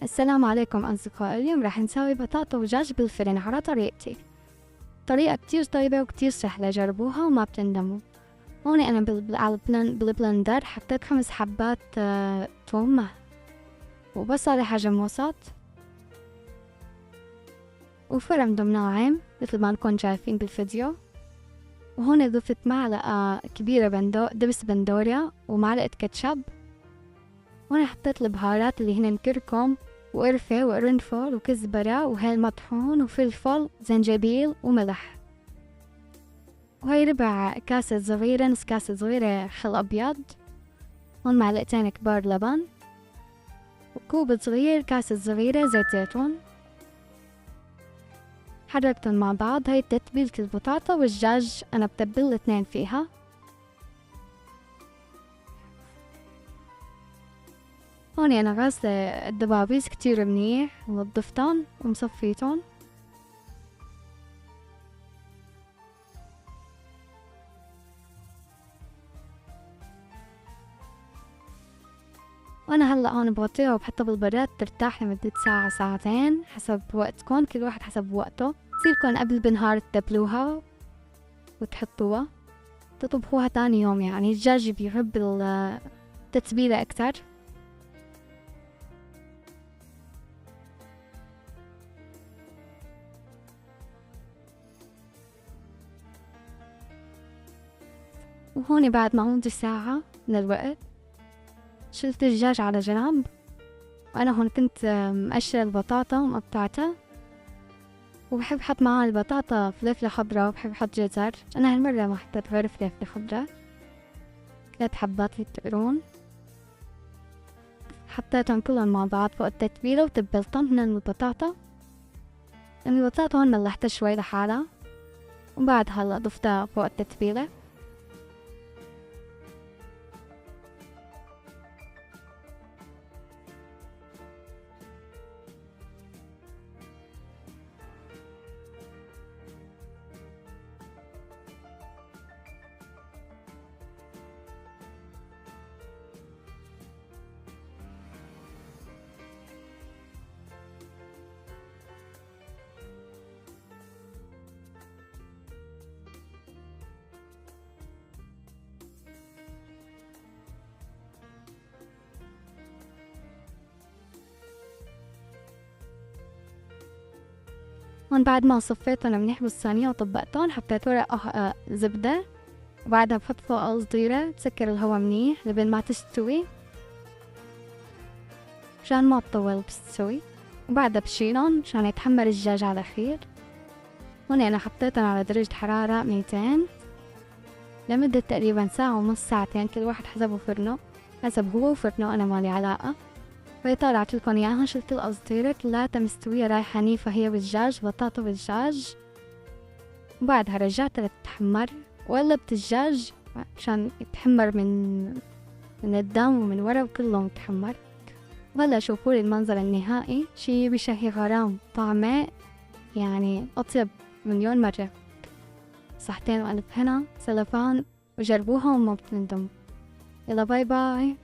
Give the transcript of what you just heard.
السلام عليكم أصدقائي. اليوم راح نسوي بطاطا ودجاج بالفرن على طريقتي. طريقة كتير طيبة وكتير سهلة، جربوها وما بتندموا. هون أنا بالبلندر حطيت 5 حبات توم وبصلة حجم وسط وفرم ناعم مثل ما نكون شايفين بالفيديو. وهون ضفت معلقة كبيرة دبس بندوريا ومعلقة كاتشب. هون حطيت البهارات اللي هن كركم وقرفة وقرنفل وكزبرة وهيل مطحون وفلفل زنجبيل وملح. وهي ربع كاسة صغيرة، نص كاسة صغيرة خل أبيض. هون معلقتين كبار لبن وكوب صغير كاسة صغيرة زيت زيتون. حركتهم مع بعض. هاي تتبيلة البطاطا والدجاج، أنا بتبل الاثنين فيها. هون أنا غاسلة الدبابيس كتير منيح ونضفتن ومصفيتن. وأنا هلأ هون بغطيها وبحطها بالبراد ترتاح لمدة ساعة ساعتين حسب وقتكن، كل واحد حسب وقته. بصيركن قبل بنهار تتبلوها وتحطوها تطبخوها تاني يوم. يعني الدجاج بيحب التتبيلة أكتر. وهون بعد ما مضي ساعة من الوقت شلت الدجاج على جنب. وأنا هون كنت مقشرة البطاطا ومقطعتها، وبحب حط معها البطاطا فلفلة خضرا وبحب حط جزر. أنا هالمرة ما حطيت غير فلفلة خضرا، 3 حبات القرون حطيتهم كلهم مع بعض فوق التتبيلة وتبلتهم هن البطاطا. البطاطا هون ملحتها شوي لحالها وبعد هلا ضفتها فوق التتبيلة. هون بعد ما صفيتهم منيح بالصينية وطبقتهم حطيت ورق زبدة، وبعدها بحط فوقها صديرة بسكر الهوا منيح لبين ما تستوي مشان ما تطول بتستوي. وبعدها بشيلهم مشان يتحمر الدجاج على خير. هون أنا حطيتهم على درجة حرارة 200 لمدة تقريبا ساعة ونص ساعتين، كل واحد حسب فرنه، حسب هو وفرنه، أنا مالي علاقة. وهي طلعت لكم اياها. شلت القصديرة كلها مستوية رايحة نيفة، هي والدجاج، بطاطا والدجاج. وبعدها رجعتها لتتحمر وقلبت الدجاج عشان يتحمر من قدام ومن ورا وكله متحمر. وهلا شوفولي المنظر النهائي، شي بشهي غرام، طعمه يعني أطيب مليون مرة. صحتين وألف هنا سلفان، وجربوها وما بتندم. يلا باي باي.